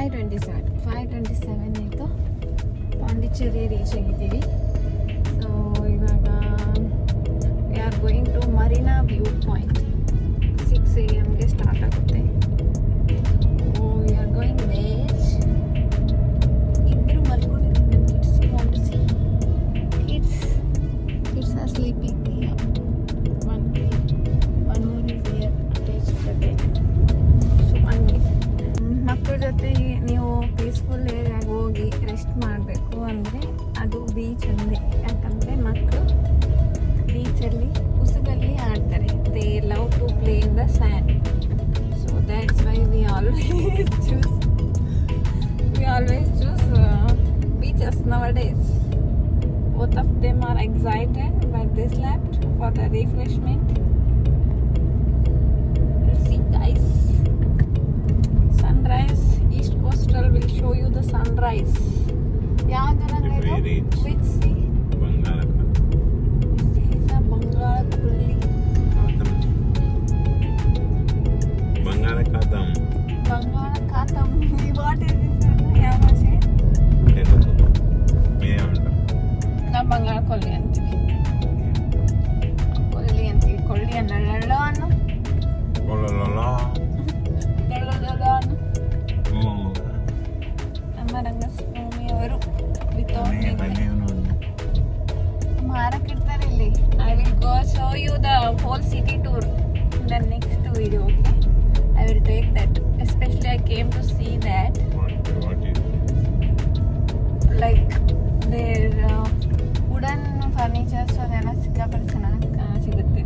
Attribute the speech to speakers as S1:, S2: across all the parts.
S1: 5:27 ಆಯಿತು. ಪಾಂಡಿಚೇರಿ ರೀಚ್ ಆಗಿದ್ದೀವಿ. ಸೊ ಇವಾಗ we are going to Marina view point. 6 AM start ಆಗುತ್ತೆ. We are going there. ಇಬ್ಬರು ಮಲ್ಕೊಂಡಿದ್ದೀವಿ. Kids want to see. Kids are sleeping. One more is here attached to the bed. So ಹಂಗೆ ಮಕ್ಕಳ ಜೊತೆ ನೀವು ಪೀಸ್ಫುಲ್ ಏರಿಯಾಗಿ ಹೋಗಿ ರೆಸ್ಟ್ ಮಾಡಬೇಕು ಅಂದರೆ ಅದು ಬೀಚ್ ಒಂದೇ. ಯಾಕಂದರೆ ಮಕ್ಕಳು ಬೀಚಲ್ಲಿ ಉಸುಗಲ್ಲಿ ಆಡ್ತಾರೆ. They love to play in the sand. So that's why we always choose beaches nowadays. Both of them are excited, but they slept for the refreshment. See guys, sunrise. East Coastal will show you the sunrise. Which sea? This is a Bangalapulli.
S2: Bangalakatam.
S1: What is this? ಯಾವ ಭಾಷೆ? ನಾವು ಬಂಗಾಳ ಕೊಲ್ಲಿ ಅಂತೀವಿ. ಕೊಳ್ಳಿ ಅನ್ನೋ ಅನ್ನು ನಮ್ಮ ರಂಗಸ್ವಾಮಿ ಅವರು ಮಾರಕ್ಕಿರ್ತಾರೆ ಇಲ್ಲಿ. I will go show you the whole city tour in the next video. Okay, I will take that. Especially I came to see that like their wooden furnitures ಅದೆಲ್ಲ ಸಿಕ್ಕಾಪಟ್ಟೆ ಚೆನ್ನಾಗಿ ಸಿಗುತ್ತೆ.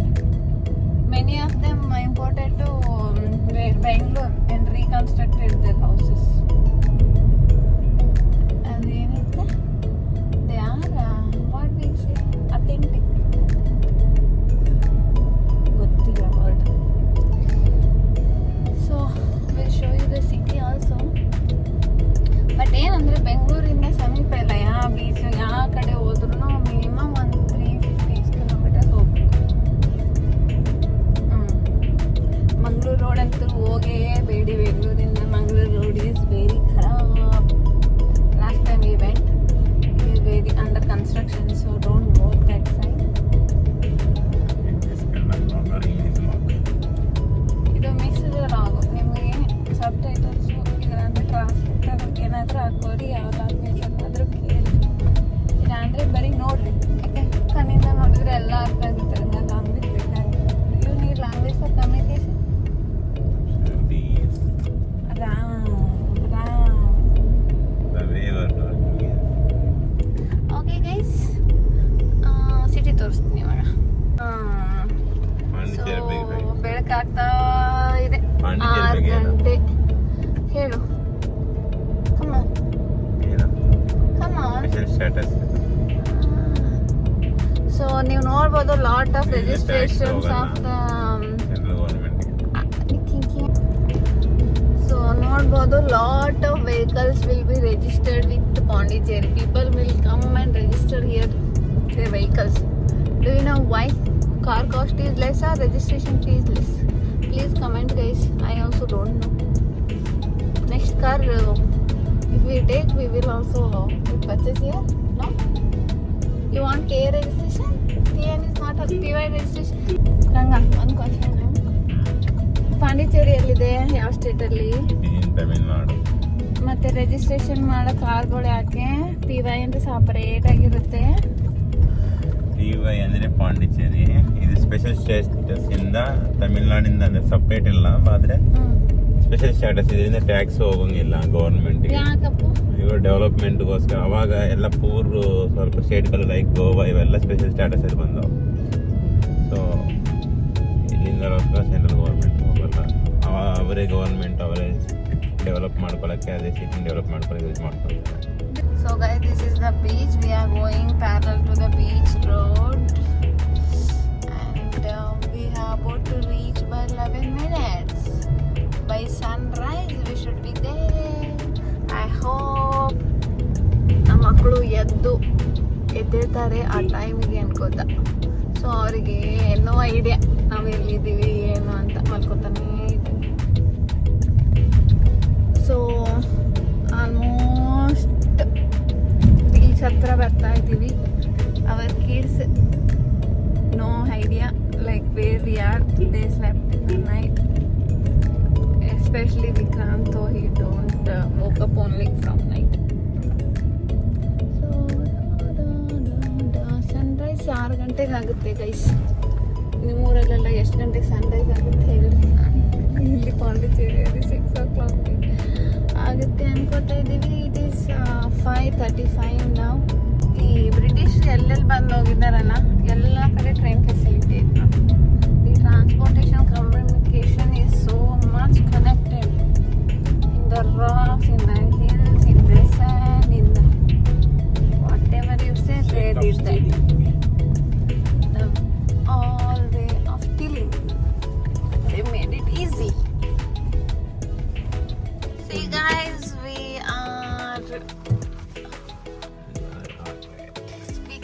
S1: Many of them imported to Bangalore and reconstructed their houses. And they are what we say authentic. Gottilla word. So we'll show you the city also. But ಏನಂದ್ರೆ ಬೆಂಗಳೂರಿಂದ ಸಮೀಪ ಇಲ್ಲ. ಯಾವ beach ಯಾವ ಕಡೆ ಹೋದ್ರೂ ಮಿನಿಮಮ್ ಒಂದು 350 ಕಿಲೋಮೀಟರ್ಸ್ ಹೋಗ್ಬೇಕು. ಮಂಗಳೂರು ರೋಡ್ ಅಂತೂ ಹೋಗೇ ಬೇಡಿ. ಬೆಂಗಳೂರಿಂದ ಮಂಗಳೂರು ರೋಡ್ ಈಸ್ ವೆರಿ ಖರಾಬ್. Last time we went. It is very under construction, so don't go that side. ಇದು ಮಿಕ್ಸ್ಡ್ ಆಗು. ನಿಮಗೆ ಸಬ್ ಟೈಟಲ್ಸು ಇಲ್ಲಾಂದರೆ ಟ್ರಾನ್ಸ್ಲೇಟರ್ ಏನಾದರೂ ಹಾಕೋರಿ. ಯಾವ ಲ್ಯಾಂಗ್ವೇಜ್ ಏನಾದರೂ ಕೇಳಿ. ಇಲ್ಲಾಂದರೆ ಬರೀ ನೋಡಿರಿ. ಯಾಕೆ ಕಣ್ಣಿಂದ ನೋಡಿದ್ರೆ ಎಲ್ಲ ಅರ್ಥ ಆಗುತ್ತೆ. ಲ್ಯಾಂಗ್ವೇಜ್ ಬೇಕಾಗಿತ್ತು. You need language for communication. Okay guys, city ತೋರಿಸ್ತೀನಿ ಇವಾಗ. ಬೆಳಕಾಗ್ತಾ ಇದೆ. 6 ಗಂಟೆ. ಹೇಳು. ಸೊ ನೀವು ನೋಡ್ಬೋದು lot of registrations of the ನೋಡ್ಬೋದು. Lot of vehicles will be registered with Pondicherry. People will come and register here their vehicles. Do you know why? Car cost is less or registration fee is less? Please comment guys. I also don't know. Next car if we take, we will also purchase here. No? You want K registration? TN is not a PY registration. Ranga, one question. ಪಾಂಡಿಚೇರಿಯಲ್ಲಿದೆ ಯಾವ ಸ್ಟೇಟಲ್ಲಿ?
S2: ತಮಿಳ್ನಾಡು.
S1: ಮತ್ತೆ registration ಮಾಡೋ ಕಾರ್ಗಳು ಯಾಕೆ PY ಅಂತ separate ಆಗಿರುತ್ತೆ?
S2: PY ಅಂದರೆ ಪಾಂಡಿಚೇರಿ. ಇದು special status ಇಂದ ತಮಿಳ್ನಾಡಿಂದ ಅಂದ್ರೆ ಸಪರೇಟ್ ಇಲ್ಲ. ಆದ್ರೆ ಸ್ಪೆಷಲ್ ಸ್ಟೇಟಸ್ ಇದರಿಂದ ಟ್ಯಾಕ್ಸ್ ಹೋಗಂಗಿಲ್ಲ ಗವರ್ಮೆಂಟ್. ಇವಾಗ ಡೆವಲಪ್ಮೆಂಟ್ಗೋಸ್ಕರ. ಅವಾಗ ಎಲ್ಲ ಸ್ವಲ್ಪ ಸ್ಟೇಟ್ಗಳು ಲೈಕ್ ಗೋವಾ ಇವೆಲ್ಲ ಸ್ಪೆಷಲ್ ಸ್ಟೇಟಸ್ ಅಲ್ಲಿ ಬಂದವು. ಸೊ ಇಲ್ಲಿಂದ ಸೆಂಟ್ರಲ್ ಗವರ್ಮೆಂಟ್ ಹೋಗಲ್ಲ. ಅವರೇ ಗವರ್ಮೆಂಟ್ ಅವರೇ ಡೆವಲಪ್ ಮಾಡ್ಕೊಳ್ಳೋಕ್ಕೆ, ಅದೇ ಸಿಟಿ ಡೆವಲಪ್ ಮಾಡ್ಕೊಳ್ಳೋಕೆ ಯೂಸ್ ಮಾಡ್ಕೊಳ್ತಾರೆ.
S1: So guys, this is the beach. We are going parallel to the beach road and we are about to reach by 11 minutes. By sunrise we should be there. I hope ನಮ್ಮ ಮಕ್ಕಳು ಎದ್ದಿರ್ತಾರೆ ಆ ಟೈಮಿಗೆ ಅನ್ಕೋತಾ. So ಅವರಿಗೆ ಏನೋ idea ನಾವು ಎಲ್ಲಿದ್ದೀವಿ ಏನು ಅಂತ ಮಲ್ಕೋತಾನೆ ಇದ್ದೀವಿ. So idea like where we are. They slept in the night, especially Vikrant, though he don't woke up only from night. So sunrise 6 ಗಂಟೆಗೆ ಆಗುತ್ತೆ ಗೈಸ್. ನಿಮ್ಮೂರಲ್ಲೆಲ್ಲ ಎಷ್ಟು ಗಂಟೆಗೆ ಸನ್ರೈಸ್ ಆಗುತ್ತೆ ಹೇಳ್ರಿ. ಇಲ್ಲಿ ಪಾಂಡಿಚೇರಿಯಲ್ಲಿ 6 o'clock ಆಗುತ್ತೆ ಅನ್ಕೋತಾ ಇದ್ದೀವಿ. ಇಟ್ ಈಸ್ 5:35 ನಾವು. ಈ ಬ್ರಿಟಿಷ್ ಎಲ್ಲೆಲ್ಲಿ ಬಂದು ಹೋಗಿದ್ದಾರಲ್ಲ, ಎಲ್ಲ ಕಡೆ ಟ್ರೈನ್ ಫೆಸಿಲಿಟಿ ಐತೆ. The transportation communication is so much connected in the rocks, in the hills, in the sand, in the whatever you say, they did that. The all way of dealing, they made it easy. See guys, we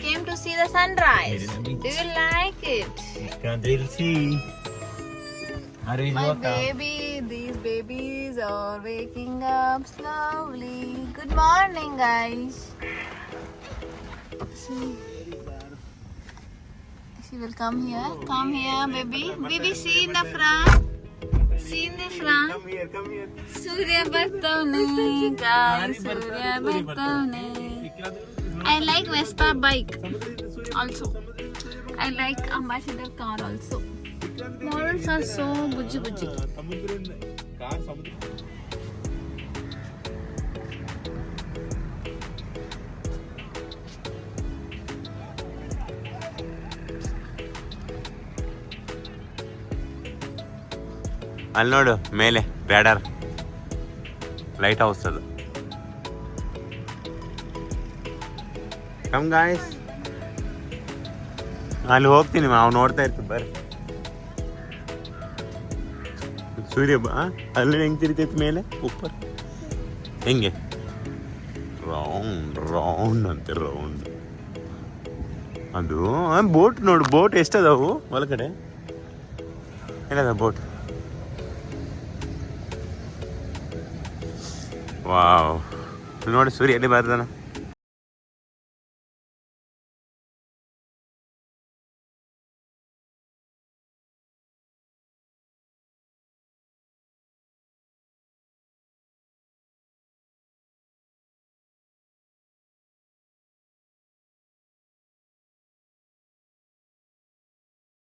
S1: came to see the sunrise. Do you like it?
S2: We'll see.
S1: My baby, these babies are waking up slowly. Good morning guys. See. She will come here baby. Baby, see in the front. See in the front.
S2: Come here.
S1: Surya Bartavne, guys. Surya Bartavne. I like Vespa bike also. I like Ambassador car also. Models are so bujji.
S2: ಅಲ್ಲಿ ನೋಡು ಮೇಲೆ ಬ್ಯಾಡರ್ light house ಅದು. Come guys, ಅಲ್ಲಿ ಹೋಗ್ತೀನಿ, ನಾವು ನೋಡ್ತಾ ಇರ್ತೀವಿ ಬರ್ರಿ. ಸೂರ್ಯ ಅಲ್ಲಿ ಹೆಂಗೆ ತಿರುತೈತಿ ಮೇಲೆ ಉಪ್ಪರ್ ಹೆಂಗೆ ರೌಂಡ್ ಅಂತೆ ರೌಂಡ್. ಅದು ಬೋಟ್ ನೋಡು, ಬೋಟ್ ಎಷ್ಟದಾವು ಒಳಗಡೆ ಏನದ ಬೋಟ್. ವಾವ್, ನೋಡಿ ಸೂರ್ಯ ಎಲ್ಲಿ ಬರ್ದಾನ.